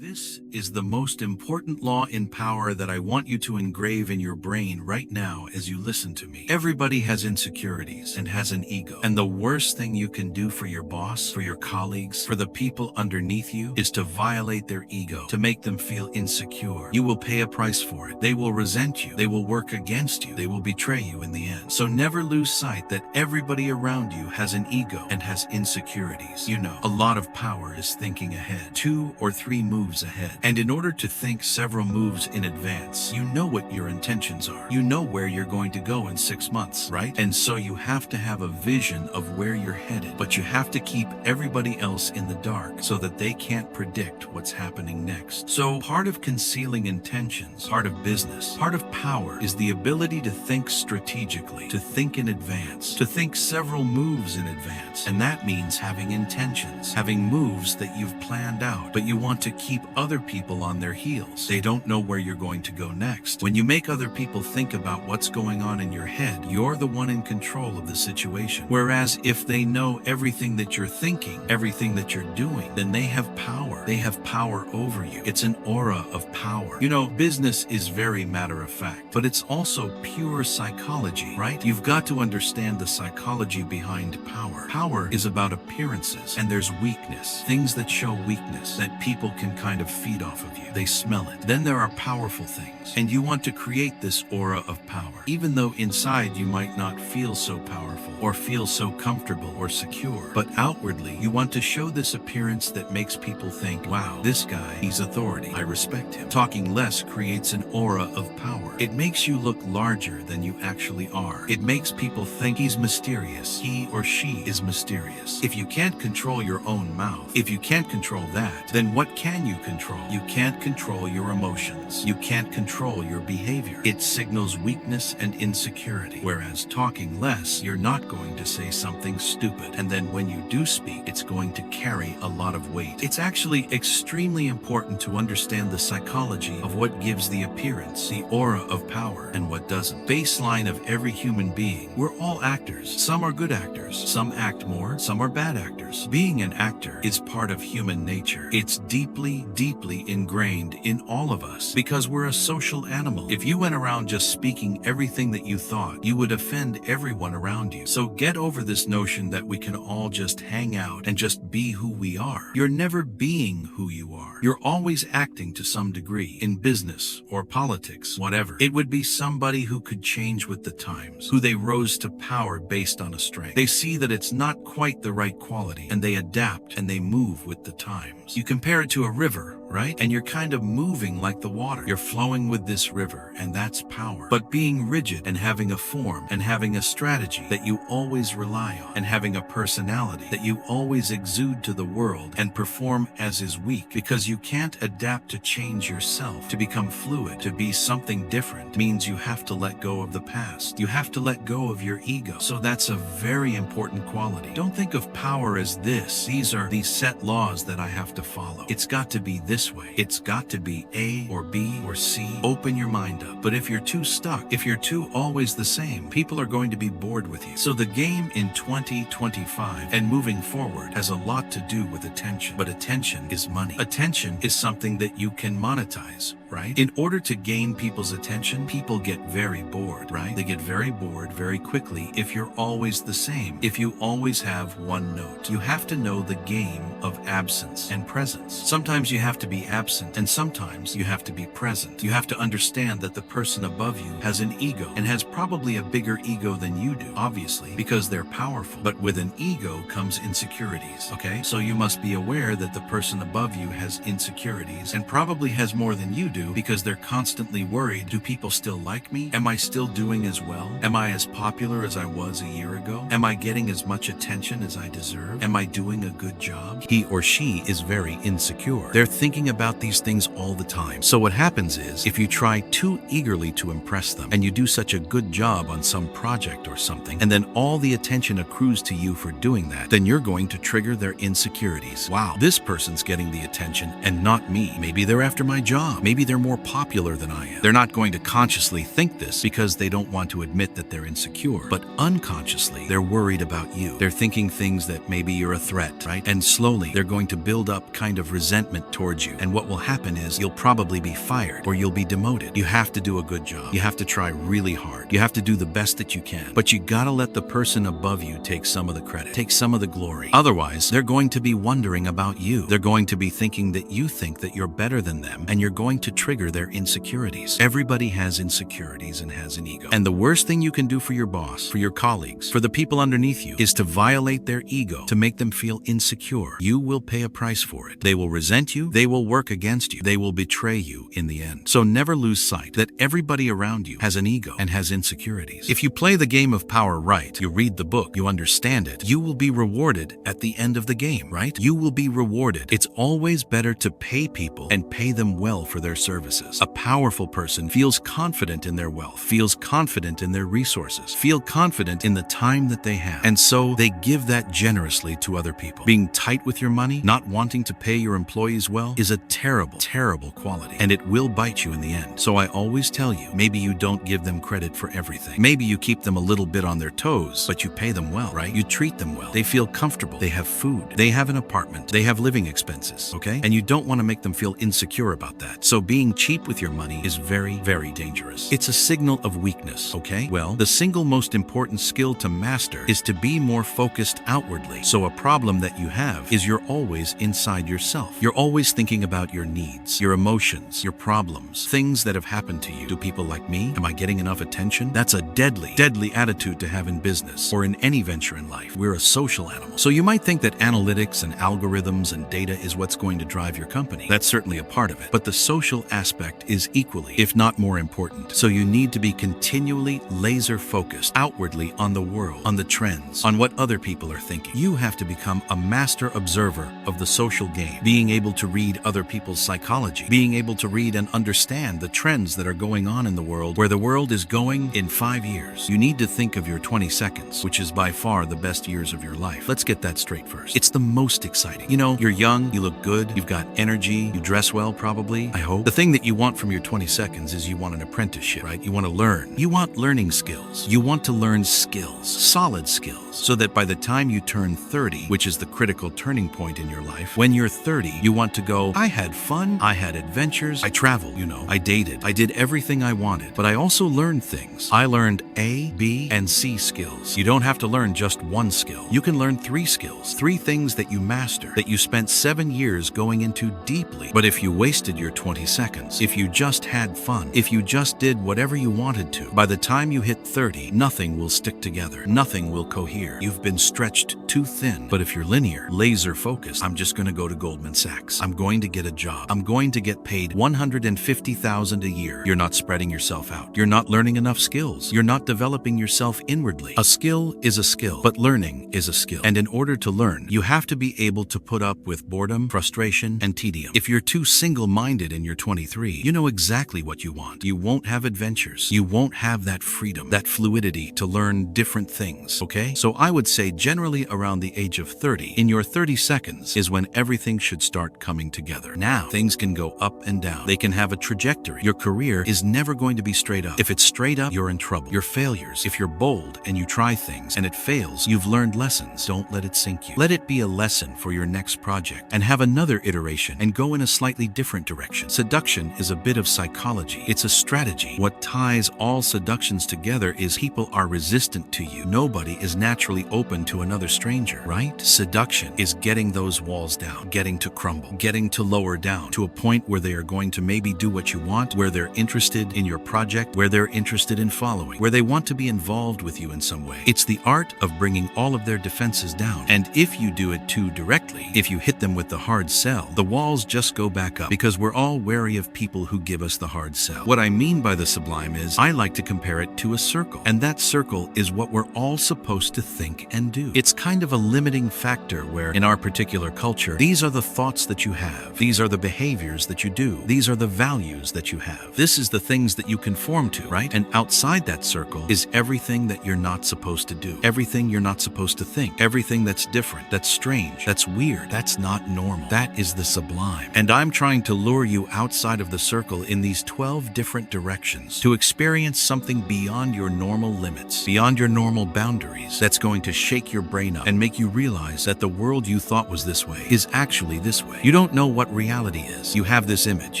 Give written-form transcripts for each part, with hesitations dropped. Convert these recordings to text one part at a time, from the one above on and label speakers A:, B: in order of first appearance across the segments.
A: This is the most important law in power that I want you to engrave in your brain right now as you listen to me. Everybody has insecurities and has an ego. And the worst thing you can do for your boss, for your colleagues, for the people underneath you is to violate their ego, to make them feel insecure. You will pay a price for it. They will resent you. They will work against you. They will betray you in the end. So never lose sight that everybody around you has an ego and has insecurities. You know, a lot of power is thinking ahead, 2 or 3 moves ahead. And in order to think several moves in advance, you know what your intentions are. You know where you're going to go in 6 months, right? And so you have to have a vision of where you're headed, but you have to keep everybody else in the dark so that they can't predict what's happening next. So part of concealing intentions, part of business, part of power is the ability to think strategically, to think in advance, to think several moves in advance. And that means having intentions, having moves that you've planned out, but you want to keep other people on their heels. They don't know where you're going to go next. When you make other people think about what's going on in your head, you're the one in control of the situation. Whereas if they know everything that you're thinking, everything that you're doing, then they have power. They have power over you. It's an aura of power. You know, business is very matter of fact, but it's also pure psychology, right? You've got to understand the psychology behind power. Power is about appearances, and there's weakness, things that show weakness that people can kind of feed off of you. They smell it. Then there are powerful things, and you want to create this aura of power, even though inside you might not feel so powerful or feel so comfortable or secure. But outwardly, you want to show this appearance that makes people think, wow, this guy, he's authority. I respect him. Talking less creates an aura of power. It makes you look larger than you actually are. It makes people think he's mysterious. He or she is mysterious. If you can't control your own mouth, if you can't control that, then what can you control? You can't control your emotions. You can't control your behavior. It signals weakness and insecurity. Whereas talking less, you're not going to say something stupid. And then when you do speak, it's going to carry a lot of weight. It's actually extremely important to understand the psychology of what gives the appearance, the aura of power, and what doesn't. Baseline of every human being, we're all actors. Some are good actors. Some act more. Some are bad actors. Being an actor is part of human nature. It's deeply, deeply ingrained in all of us because we're a social animal. If you went around just speaking everything that you thought, you would offend everyone around you. So get over this notion that we can all just hang out and just be who we are. You're never being who you are. You're always acting to some degree in business or politics, whatever. It would be somebody who could change with the times, who they rose to power based on a strength. They see that it's not quite the right quality and they adapt and they move with the times. You compare it to a river, right? And you're kind of moving like the water. You're flowing with this river, and that's power. But being rigid and having a form and having a strategy that you always rely on and having a personality that you always exude to the world and perform as is weak because you can't adapt to change yourself, to become fluid, to be something different means you have to let go of the past. You have to let go of your ego. So that's a very important quality. Don't think of power as this. These are these set laws that I have to follow. It's got to be this way. It's got to be A or B or C. Open your mind up. But if you're too stuck, if you're too always the same, people are going to be bored with you. So the game in 2025 and moving forward has a lot to do with attention. But attention is money. Attention is something that you can monetize, right? In order to gain people's attention, people get very bored, right? They get very bored very quickly if you're always the same, if you always have one note. You have to know the game of absence and presence. Sometimes you have to be absent and sometimes you have to be present. You have to understand that the person above you has an ego and has probably a bigger ego than you do, obviously, because they're powerful. But with an ego comes insecurities, okay? So you must be aware that the person above you has insecurities and probably has more than you do because they're constantly worried. Do people still like me? Am I still doing as well? Am I as popular as I was a year ago? Am I getting as much attention as I deserve? Am I doing a good job? He or she is very insecure. They're thinking about these things all the time. So what happens is, if you try too eagerly to impress them and you do such a good job on some project or something, and then all the attention accrues to you for doing that, then you're going to trigger their insecurities. Wow, this person's getting the attention and not me. Maybe they're after my job. Maybe they're more popular than I am. They're not going to consciously think this because they don't want to admit that they're insecure, but unconsciously, they're worried about you. They're thinking things that maybe you're a threat, right? And slowly, they're going to build up kind of resentment towards you. And what will happen is you'll probably be fired or you'll be demoted. You have to do a good job. You have to try really hard. You have to do the best that you can. But you gotta let the person above you take some of the credit, take some of the glory. Otherwise, they're going to be wondering about you. They're going to be thinking that you think that you're better than them, and you're going to trigger their insecurities. Everybody has insecurities and has an ego. And the worst thing you can do for your boss, for your colleagues, for the people underneath you, is to violate their ego, to make them feel insecure. You will pay a price for it. They will resent you. They will work against you. They will betray you in the end. So never lose sight that everybody around you has an ego and has insecurities. If you play the game of power right, you read the book, you understand it, you will be rewarded at the end of the game, right? You will be rewarded. It's always better to pay people and pay them well for their services. A powerful person feels confident in their wealth, feels confident in their resources, feel confident in the time that they have. And so they give that generously to other people. Being tight with your money, not wanting to pay your employees well, is a terrible, terrible quality, and it will bite you in the end. So I always tell you, maybe you don't give them credit for everything. Maybe you keep them a little bit on their toes, but you pay them well, right? You treat them well. They feel comfortable. They have food. They have an apartment. They have living expenses, okay? And you don't want to make them feel insecure about that. So being cheap with your money is very, very dangerous. It's a signal of weakness, okay? Well, the single most important skill to master is to be more focused outwardly. So a problem that you have is you're always inside yourself. You're always thinking about your needs, your emotions, your problems, things that have happened to you. Do people like me? Am I getting enough attention? That's a deadly, deadly attitude to have in business or in any venture in life. We're a social animal. So you might think that analytics and algorithms and data is what's going to drive your company. That's certainly a part of it. But the social aspect is equally, if not more important. So you need to be continually laser focused outwardly on the world, on the trends, on what other people are thinking. You have to become a master observer of the social game, being able to read other people's psychology, being able to read and understand the trends that are going on in the world, where the world is going in 5 years. You need to think of your 20 seconds, which is by far the best years of your life. Let's get that straight first. It's the most exciting. You know, you're young, you look good, you've got energy, you dress well probably, I hope. The thing that you want from your 20 seconds is you want an apprenticeship, right? You want to learn. You want learning skills. You want to learn skills, solid skills, so that by the time you turn 30, which is the critical turning point in your life, when you're 30, you want to go, I had fun, I had adventures, I traveled, I dated, I did everything I wanted, but I also learned things. I learned A, B, and C skills. You don't have to learn just one skill. You can learn 3 skills, 3 things that you master, that you spent 7 years going into deeply. But if you wasted your 20 seconds, if you just had fun, if you just did whatever you wanted to, by the time you hit 30, nothing will stick together. Nothing will cohere. You've been stretched too thin. But if you're linear, laser focused, I'm just going to go to Goldman Sachs. I'm going to get a job. I'm going to get paid $150,000 a year. You're not spreading yourself out. You're not learning enough skills. You're not developing yourself inwardly. A skill is a skill, but learning is a skill. And in order to learn, you have to be able to put up with boredom, frustration, and tedium. If you're too single-minded and you're 23, you know exactly what you want. You won't have adventures. You won't have that freedom, that fluidity to learn different things, okay? So I would say generally around the age of 30, in your 30 seconds is when everything should start coming together. Now, things can go up and down. They can have a trajectory. Your career is never going to be straight up. If it's straight up, you're in trouble. Your failures, if you're bold and you try things and it fails, you've learned lessons. Don't let it sink you. Let it be a lesson for your next project and have another iteration and go in a slightly different direction. Seduction is a bit of psychology. It's a strategy. What ties all seductions together is people are resistant to you. Nobody is naturally open to another stranger, right? Seduction is getting those walls down, getting to crumble, getting to lower down to a point where they are going to maybe do what you want, where they're interested in your project, where they're interested in following, where they want to be involved with you in some way. It's the art of bringing all of their defenses down. And if you do it too directly, if you hit them with the hard sell, the walls just go back up, because we're all wary of people who give us the hard sell. What I mean by the sublime is I like to compare it to a circle, and that circle is what we're all supposed to think and do. It's kind of a limiting factor where, in our particular culture, these are the thoughts that you have, these are the behaviors that you do, these are the values that you have. This is the things that you conform to, right? And outside that circle is everything that you're not supposed to do, everything you're not supposed to think, everything that's different, that's strange, that's weird, that's not normal. That is the sublime. And I'm trying to lure you outside outside of the circle in these 12 different directions to experience something beyond your normal limits, beyond your normal boundaries, that's going to shake your brain up and make you realize that the world you thought was this way is actually this way. You don't know what reality is. You have this image,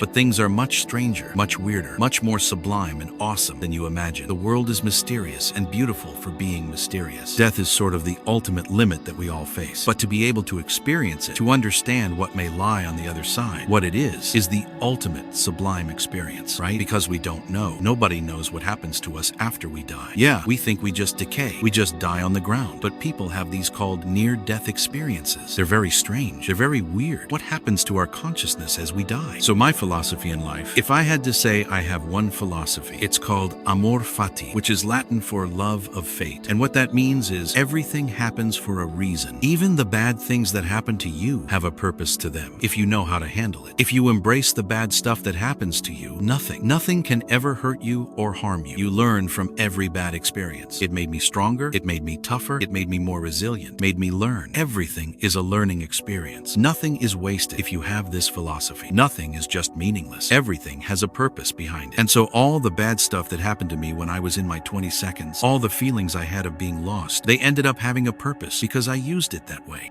A: but things are much stranger, much weirder, much more sublime and awesome than you imagine. The world is mysterious and beautiful for being mysterious. Death is sort of the ultimate limit that we all face. But to be able to experience it, to understand what may lie on the other side, what it is the ultimate sublime experience, right? Because we don't know. Nobody knows what happens to us after we die. Yeah, we think we just decay. We just die on the ground. But people have these called near-death experiences. They're very strange. They're very weird. What happens to our consciousness as we die? So my philosophy in life, if I had to say I have one philosophy, it's called amor fati, which is Latin for love of fate. And what that means is everything happens for a reason. Even the bad things that happen to you have a purpose to them, if you know how to handle it. If you embrace the bad stuff that happens to you, nothing can ever hurt you or harm you. You learn from every bad experience. It made me stronger. It made me tougher. It made me more resilient. Made me learn. Everything is a learning experience. Nothing is wasted if you have this philosophy. Nothing is just meaningless. Everything has a purpose behind it. And so all the bad stuff that happened to me when I was in my 20 seconds, all the feelings I had of being lost, they ended up having a purpose because I used it that way.